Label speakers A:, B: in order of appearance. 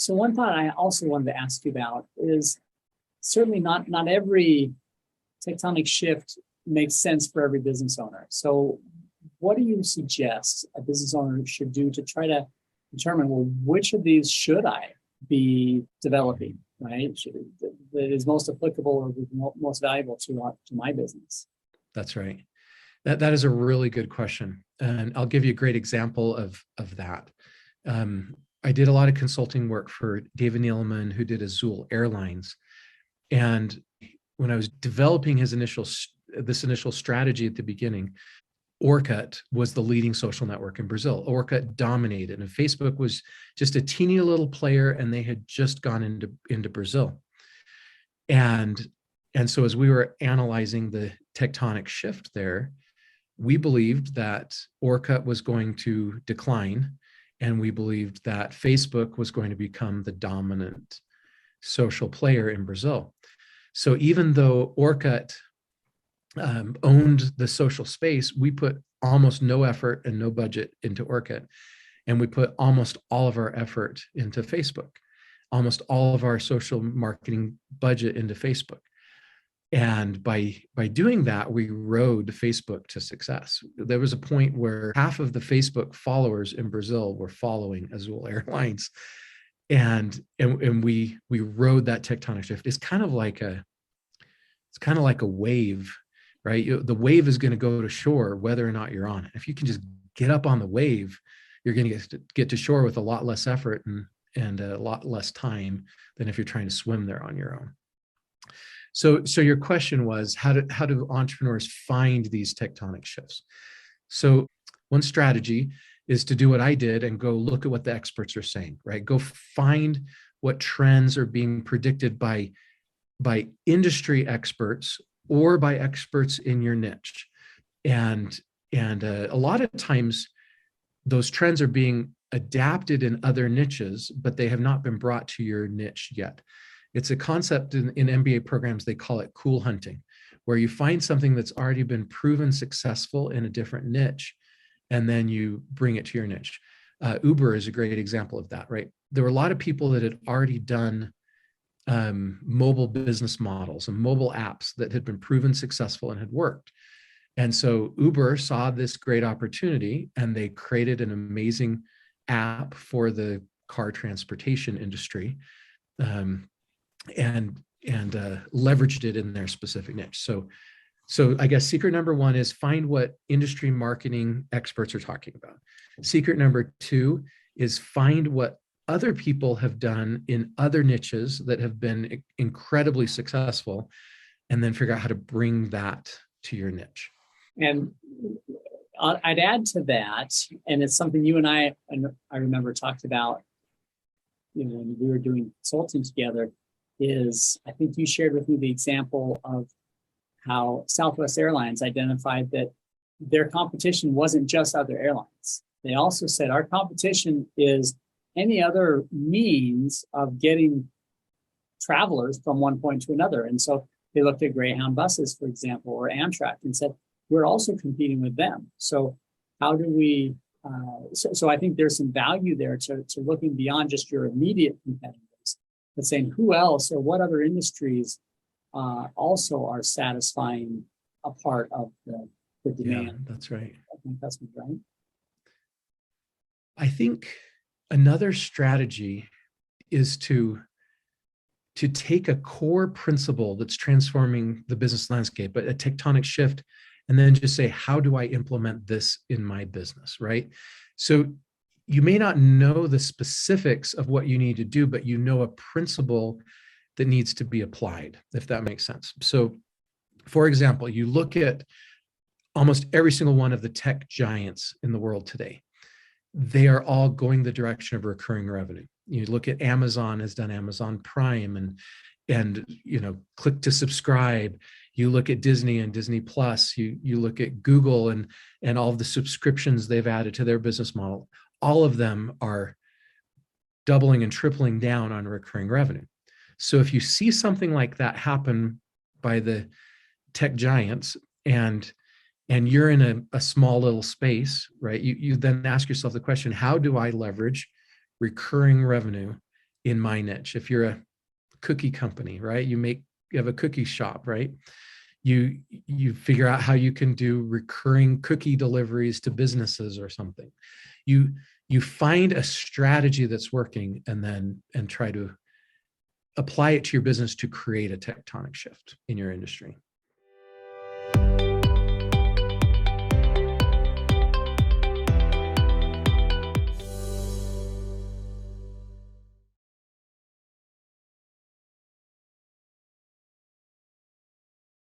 A: So one thought I also wanted to ask you about is certainly not every tectonic shift makes sense for every business owner. So what do you suggest a business owner should do to try to determine, well, which of these should I be developing, right? That is most applicable or most valuable to my business?
B: That's right. That is a really good question. And I'll give you a great example of that. I did a lot of consulting work for David Neeleman, who did Azul Airlines. And when I was developing this initial strategy at the beginning, Orkut was the leading social network in Brazil. Orkut dominated, and Facebook was just a teeny little player, and they had just gone into Brazil. And so as we were analyzing the tectonic shift there, we believed that Orkut was going to decline, and we believed that Facebook was going to become the dominant social player in Brazil. So even though Orkut owned the social space, we put almost no effort and no budget into Orkut, and we put almost all of our effort into Facebook, almost all of our social marketing budget into Facebook. And by doing that, we rode Facebook to success. There was a point where half of the Facebook followers in Brazil were following Azul Airlines, and we rode that tectonic shift. It's kind of like a wave, right? The wave is going to go to shore whether or not you're on it. If you can just get up on the wave, you're going to get to shore with a lot less effort and a lot less time than if you're trying to swim there on your own. So your question was, how do entrepreneurs find these tectonic shifts? So one strategy is to do what I did and go look at what the experts are saying, right? Go find what trends are being predicted by industry experts or by experts in your niche. And a lot of times those trends are being adapted in other niches, but they have not been brought to your niche yet. It's a concept in MBA programs, they call it cool hunting, where you find something that's already been proven successful in a different niche, and then you bring it to your niche. Uber is a great example of that, right? There were a lot of people that had already done mobile business models and mobile apps that had been proven successful and had worked. And so Uber saw this great opportunity, and they created an amazing app for the car transportation industry. And leveraged it in their specific niche. So I guess secret number one is find what industry marketing experts are talking about. Secret number two is find what other people have done in other niches that have been incredibly successful, and then figure out how to bring that to your niche.
A: And I'd add to that, and it's something you and I remember talked about, when we were doing consulting together, is I think you shared with me the example of how Southwest Airlines identified that their competition wasn't just other airlines. They also said our competition is any other means of getting travelers from one point to another. And so they looked at Greyhound buses, for example, or Amtrak, and said, we're also competing with them. So how do we, so I think there's some value there to looking beyond just your immediate competitors, but saying who else or what other industries also are satisfying a part of the demand.
B: Yeah, that's right.
A: I think that's right.
B: I think another strategy is to take a core principle that's transforming the business landscape, a tectonic shift, and then just say, how do I implement this in my business, right? So you may not know the specifics of what you need to do, but you know a principle that needs to be applied, if that makes sense. So, for example, you look at almost every single one of the tech giants in the world today. They are all going the direction of recurring revenue. You look at Amazon has done Amazon Prime and click to subscribe. You look at Disney and Disney Plus. You look at Google and all of the subscriptions they've added to their business model. All of them are doubling and tripling down on recurring revenue. So if you see something like that happen by the tech giants and you're in a small little space, right? You then ask yourself the question, how do I leverage recurring revenue in my niche. If you're a cookie company, right? You have a cookie shop, right? You figure out how you can do recurring cookie deliveries to businesses or something. You find a strategy that's working and try to apply it to your business to create a tectonic shift in your industry.